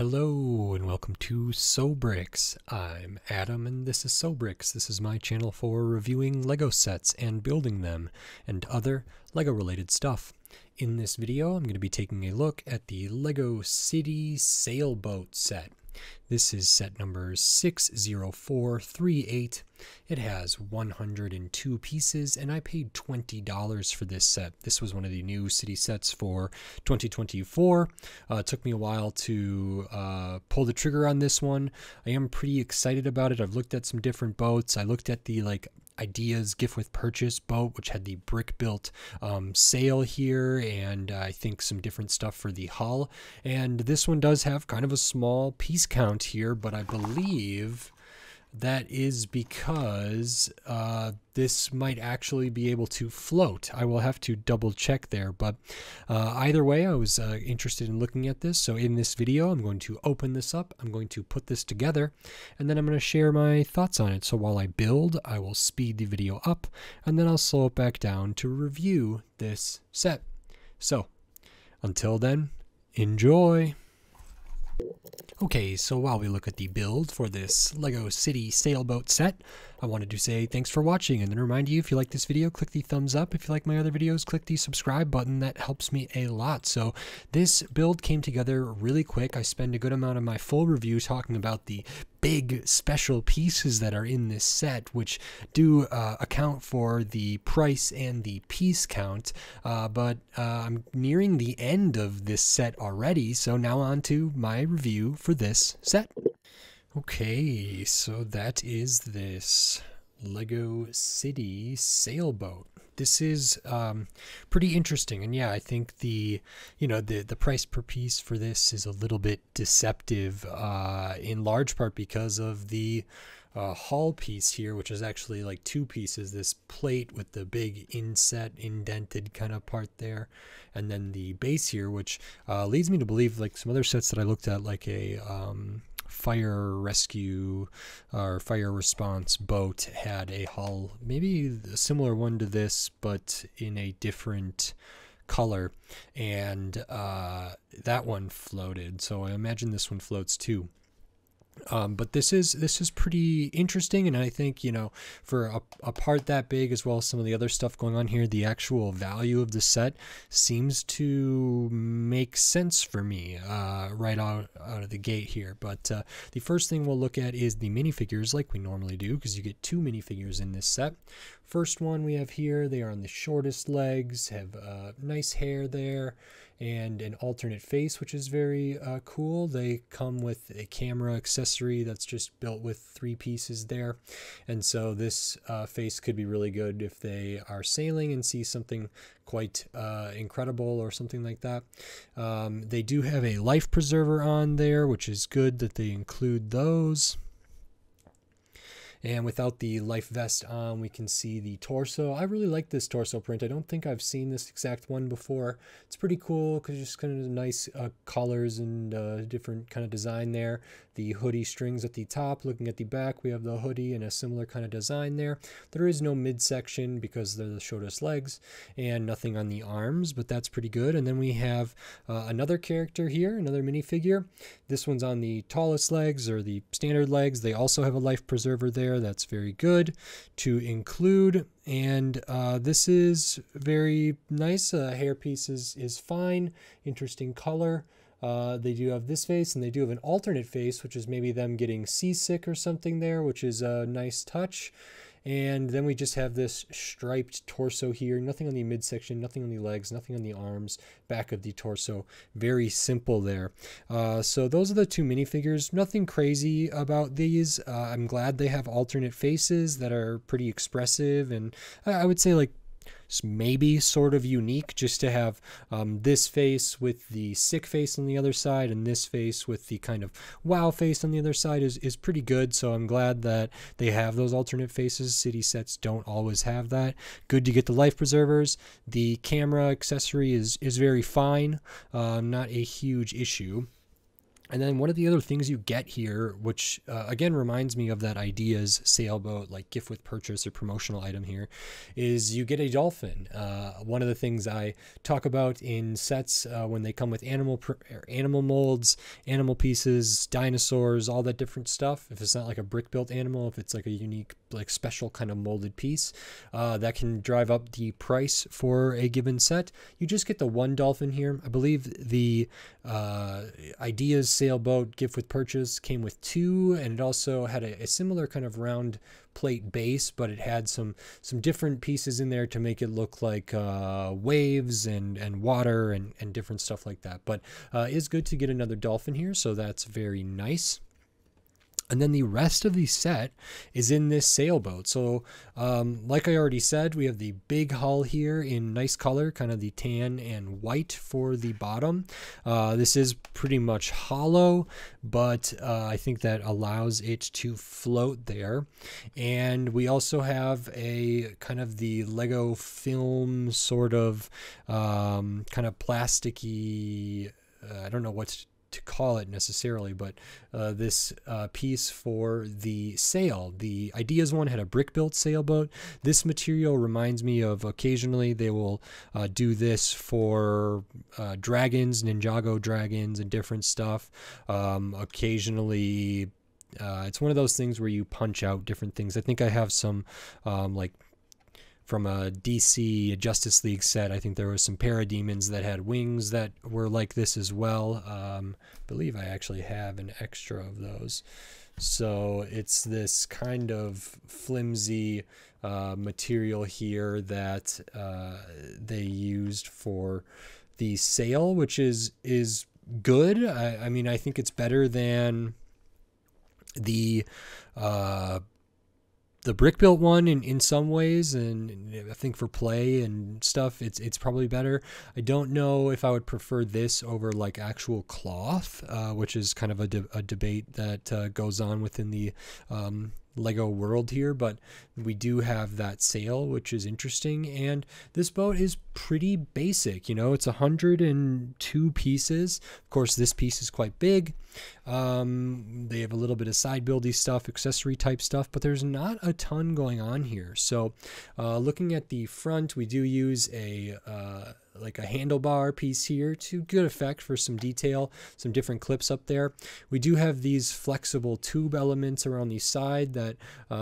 Hello and welcome to Sobrix. I'm Adam and this is Sobrix. This is my channel for reviewing LEGO sets and building them and other LEGO related stuff. In this video I'm going to be taking a look at the LEGO City Sailboat set. This is set number 60438. It has 102 pieces and I paid $20 for this set. This was one of the new city sets for 2024. It took me a while to pull the trigger on this one. I am pretty excited about it. I've looked at some different boats. I looked at the Ideas gift with purchase boat, which had the brick built sail here, and I think some different stuff for the hull. And this one does have kind of a small piece count here, but I believe that is because this might actually be able to float. I will have to double check there, but either way, I was interested in looking at this. So in this video, I'm going to open this up, I'm going to put this together, and then I'm going to share my thoughts on it. So while I build, I will speed the video up, and then I'll slow it back down to review this set. So until then, enjoy! Okay, so while we look at the build for this LEGO City Sailboat set, I wanted to say thanks for watching and then remind you, if you like this video, click the thumbs up. If you like my other videos, click the subscribe button. That helps me a lot. So this build came together really quick. I spend a good amount of my full review talking about the big special pieces that are in this set, which do account for the price and the piece count, but I'm nearing the end of this set already, so now on to my review for this set. Okay, so that is this LEGO City Sailboat. This is pretty interesting, and yeah, I think the price per piece for this is a little bit deceptive, in large part because of the hull piece here, which is actually like two pieces. This plate with the big inset indented kind of part there, and then the base here, which leads me to believe, like some other sets that I looked at, like a fire rescue or fire response boat had a hull, maybe a similar one to this, but in a different color, and that one floated, so I imagine this one floats too. But this is pretty interesting, and I think, for a part that big, as well as some of the other stuff going on here, the actual value of the set seems to make sense for me right out of the gate here. But the first thing we'll look at is the minifigures, like we normally do, because you get two minifigures in this set. First one we have here, they are on the shortest legs, have nice hair there, and an alternate face, which is very cool. They come with a camera accessory that's just built with three pieces there, and so this face could be really good if they are sailing and see something quite incredible or something like that. They do have a life preserver on there, which is good that they include those. And without the life vest on, we can see the torso. I really like this torso print. I don't think I've seen this exact one before. It's pretty cool because just kind of nice colors and different kind of design there. The hoodie strings at the top. Looking at the back, we have the hoodie and a similar kind of design there. There is no midsection because they're the shortest legs, and nothing on the arms, but that's pretty good. And then we have another character here, another minifigure. This one's on the tallest legs, or the standard legs. They also have a life preserver there. That's very good to include, and this is very nice. Hair piece is fine, interesting color. They do have this face, and they do have an alternate face, which is maybe them getting seasick or something there, which is a nice touch. And then we just have this striped torso here. Nothing on the midsection, nothing on the legs, nothing on the arms, back of the torso. Very simple there. So those are the two minifigures. Nothing crazy about these. I'm glad they have alternate faces that are pretty expressive, and I would say like maybe sort of unique, just to have this face with the sick face on the other side and this face with the kind of wow face on the other side is pretty good. So I'm glad that they have those alternate faces. City sets don't always have that. Good to get the life preservers. The camera accessory is very fine, not a huge issue. And then one of the other things you get here, which again reminds me of that Ideas Sailboat, like gift with purchase or promotional item here, is you get a dolphin. One of the things I talk about in sets when they come with animal molds, animal pieces, dinosaurs, all that different stuff. If it's not like a brick built animal, if it's like a unique, like special kind of molded piece, that can drive up the price for a given set. You just get the one dolphin here. I believe the Ideas Sailboat gift with purchase came with two, and it also had a similar kind of round plate base, but it had some different pieces in there to make it look like waves and water and different stuff like that. But it's good to get another dolphin here, so that's very nice. And then the rest of the set is in this sailboat. So like I already said, we have the big hull here in nice color, kind of the tan and white for the bottom. This is pretty much hollow, but I think that allows it to float there. And we also have a kind of the Lego film sort of kind of plasticky, I don't know what's to call it necessarily, but this piece for the sail. The Ideas one had a brick built sailboat. This material reminds me of occasionally they will do this for dragons, Ninjago dragons and different stuff. Occasionally it's one of those things where you punch out different things. I think I have some like from a DC Justice League set. I think there was some Parademons that had wings that were like this as well. I believe I actually have an extra of those. So it's this kind of flimsy material here that they used for the sail, which is good. I mean, I think it's better than the brick built one in some ways, and I think for play and stuff it's probably better. I don't know if I would prefer this over like actual cloth, which is kind of a debate that goes on within the Lego world here, but we do have that sail, which is interesting. And this boat is pretty basic, you know, it's 102 pieces. Of course, this piece is quite big. They have a little bit of side buildy stuff, accessory type stuff, but there's not a ton going on here. So looking at the front, we do use a like a handlebar piece here to good effect for some detail, some different clips up there. We do have these flexible tube elements around the side that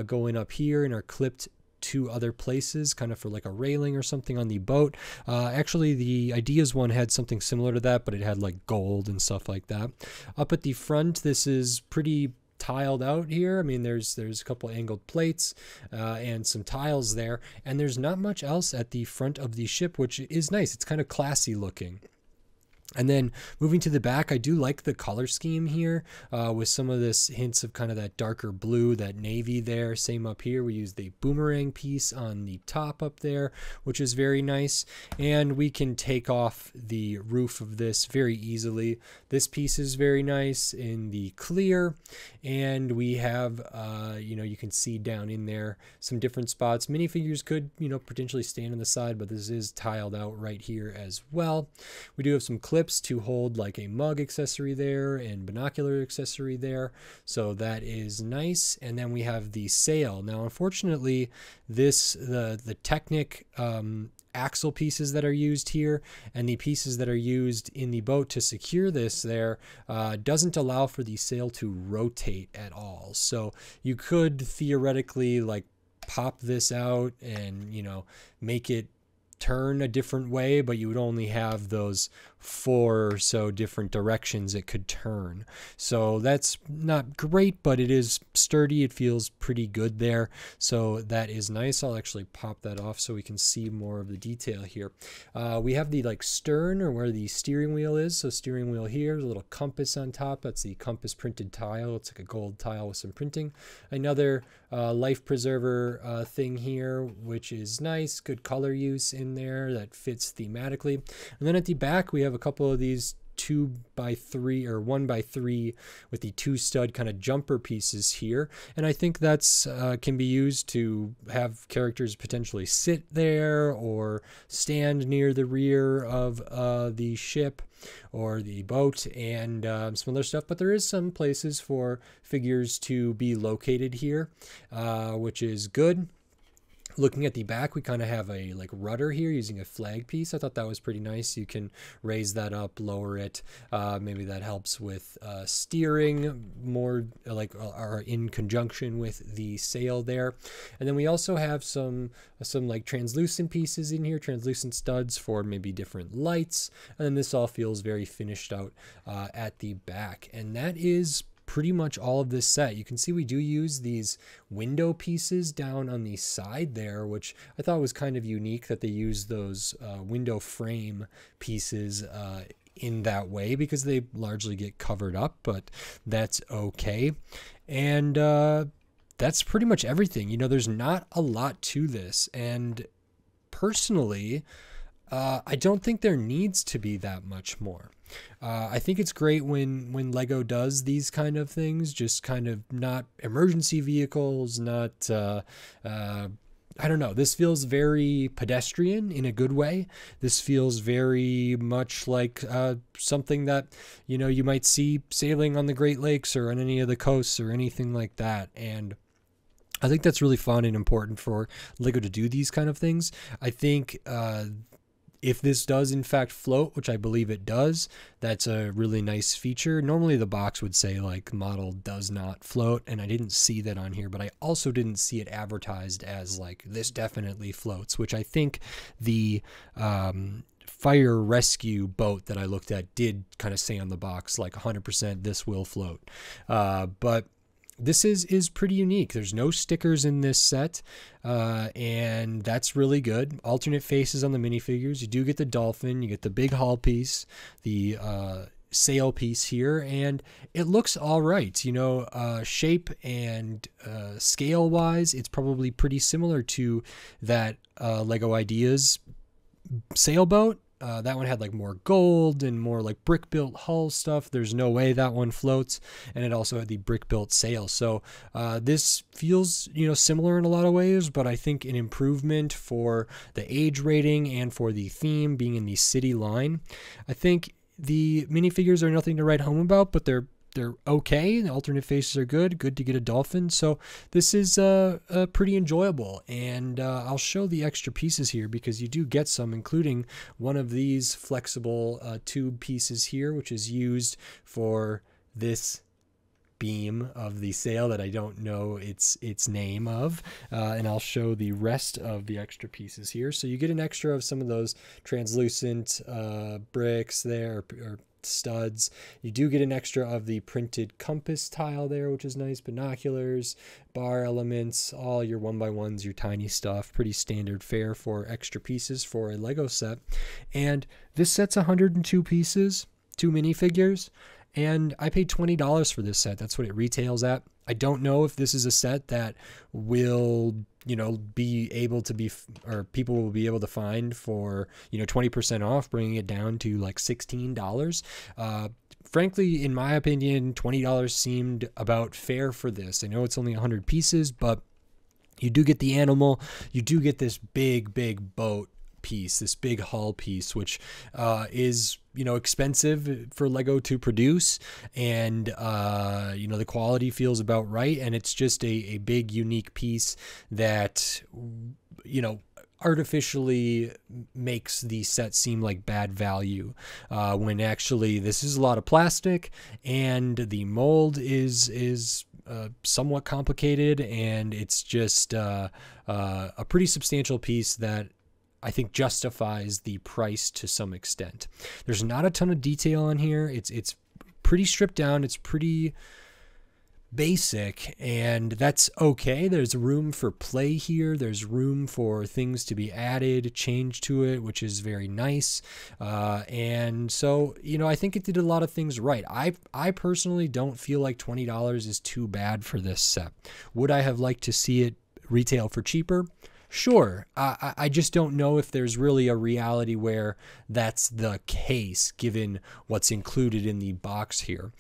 go in up here and are clipped to other places, kind of for like a railing or something on the boat. Actually, the Ideas one had something similar to that, but it had like gold and stuff like that. Up at the front, this is pretty tiled out here. I mean, there's a couple angled plates and some tiles there, and there's not much else at the front of the ship, which is nice. It's kind of classy looking. And then moving to the back, I do like the color scheme here with some of this hints of kind of that darker blue, that navy there. Same up here. We use the boomerang piece on the top up there, which is very nice. And we can take off the roof of this very easily. This piece is very nice in the clear. And we have, you know, you can see down in there some different spots. Minifigures could, you know, potentially stand on the side, but this is tiled out right here as well. We do have some clips to hold like a mug accessory there and binocular accessory there, so that is nice. And then we have the sail. Now unfortunately the Technic axle pieces that are used here and the pieces that are used in the boat to secure this there doesn't allow for the sail to rotate at all. So you could theoretically like pop this out and, you know, make it turn a different way, but you would only have those 4 or so different directions it could turn. So that's not great, but it is sturdy. It feels pretty good there. So that is nice. I'll actually pop that off so we can see more of the detail here. We have the like stern, or where the steering wheel is. So steering wheel here, a little compass on top. That's the compass printed tile. It's like a gold tile with some printing. Another life preserver thing here, which is nice. Good color use in there that fits thematically. And then at the back we have a couple of these 2x3 or 1x3 with the 2 stud kind of jumper pieces here, and I think that's can be used to have characters potentially sit there or stand near the rear of the ship or the boat, and some other stuff. But there is some places for figures to be located here, which is good. Looking at the back, we kind of have a like rudder here using a flag piece. I thought that was pretty nice. You can raise that up, lower it. Maybe that helps with steering more, like or in conjunction with the sail there. And then we also have some like translucent pieces in here, translucent studs for maybe different lights. And then this all feels very finished out at the back. And that is pretty much all of this set. You can see we do use these window pieces down on the side there, which I thought was kind of unique that they use those window frame pieces in that way, because they largely get covered up, but that's okay. And that's pretty much everything. You know, there's not a lot to this, and personally, I don't think there needs to be that much more. I think it's great when LEGO does these kind of things, just kind of not emergency vehicles, not, I don't know. This feels very pedestrian in a good way. This feels very much like something that, you know, you might see sailing on the Great Lakes or on any of the coasts or anything like that. And I think that's really fun and important for LEGO to do these kind of things. I think if this does in fact float, which I believe it does, that's a really nice feature. Normally the box would say like model does not float, and I didn't see that on here, but I also didn't see it advertised as like this definitely floats, which I think the fire rescue boat that I looked at did kind of say on the box like 100% this will float. But this is pretty unique. There's no stickers in this set, and that's really good. Alternate faces on the minifigures. You do get the Dolphin, you get the big hull piece, the sail piece here, and it looks all right. You know, shape and scale wise, it's probably pretty similar to that LEGO Ideas sailboat. That one had like more gold and more like brick built hull stuff. There's no way that one floats, and it also had the brick built sail. So this feels, you know, similar in a lot of ways, but I think an improvement for the age rating and for the theme being in the city line. I think the minifigures are nothing to write home about, but they're okay. The alternate faces are good to get a Dolphin. So this is pretty enjoyable, and I'll show the extra pieces here because you do get some, including one of these flexible tube pieces here, which is used for this beam of the sail that I don't know its name of, and I'll show the rest of the extra pieces here. So you get an extra of some of those translucent bricks there, or studs. You do get an extra of the printed compass tile there, which is nice. Binoculars, bar elements, all your 1x1s, your tiny stuff. Pretty standard fare for extra pieces for a LEGO set. And this set's 102 pieces, 2 minifigures, and I paid $20 for this set. That's what it retails at. I don't know if this is a set that will, you know, be able to be, or people will be able to find for, you know, 20% off, bringing it down to like $16. Frankly, in my opinion, $20 seemed about fair for this. I know it's only 100 pieces, but you do get the animal, you do get this big boat piece, this big hull piece, which is, you know, expensive for LEGO to produce, and you know, the quality feels about right, and it's just a big unique piece that, you know, artificially makes the set seem like bad value, when actually this is a lot of plastic, and the mold is somewhat complicated, and it's just a pretty substantial piece that I think justifies the price to some extent. There's not a ton of detail on here. It's pretty stripped down. It's pretty basic, and that's okay. There's room for play here. There's room for things to be added, changed to it, which is very nice. And so, you know, I think it did a lot of things right. I personally don't feel like $20 is too bad for this set. Would I have liked to see it retail for cheaper? Sure. I just don't know if there's really a reality where that's the case, given what's included in the box here.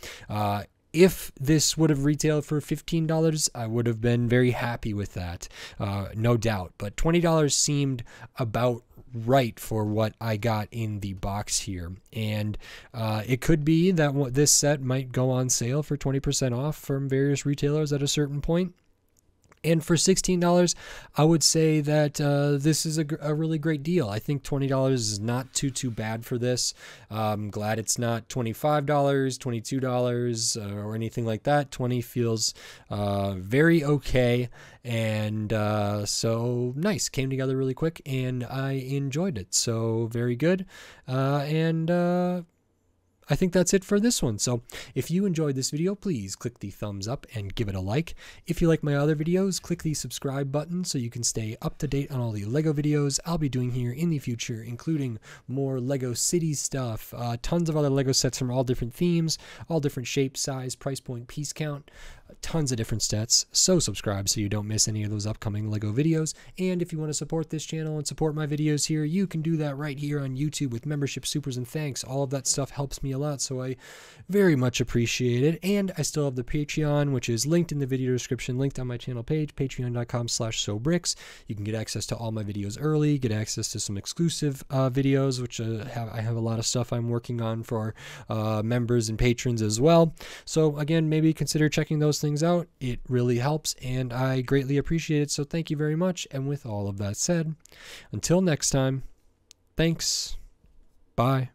If this would have retailed for $15, I would have been very happy with that, no doubt. But $20 seemed about right for what I got in the box here. And it could be that this set might go on sale for 20% off from various retailers at a certain point. And for $16, I would say that this is a really great deal. I think $20 is not too bad for this. I'm glad it's not $25, $22, or anything like that. 20 feels very okay, and so nice. Came together really quick, and I enjoyed it. So very good, and I think that's it for this one. So if you enjoyed this video, please click the thumbs up and give it a like. If you like my other videos, click the subscribe button so you can stay up to date on all the LEGO videos I'll be doing here in the future, including more LEGO City stuff, tons of other LEGO sets from all different themes, all different shape, size, price point, piece count, tons of different sets. So subscribe so you don't miss any of those upcoming LEGO videos. And if you want to support this channel and support my videos here, you can do that right here on YouTube with membership, supers, and thanks. All of that stuff helps me a lot, so I very much appreciate it. And I still have the Patreon, which is linked in the video description, linked on my channel page, patreon.com/sobricks. You can get access to all my videos early, get access to some exclusive videos, which I have a lot of stuff I'm working on for members and patrons as well. So again, maybe consider checking those things out. It really helps, and I greatly appreciate it. So thank you very much. And with all of that said, until next time, thanks. Bye.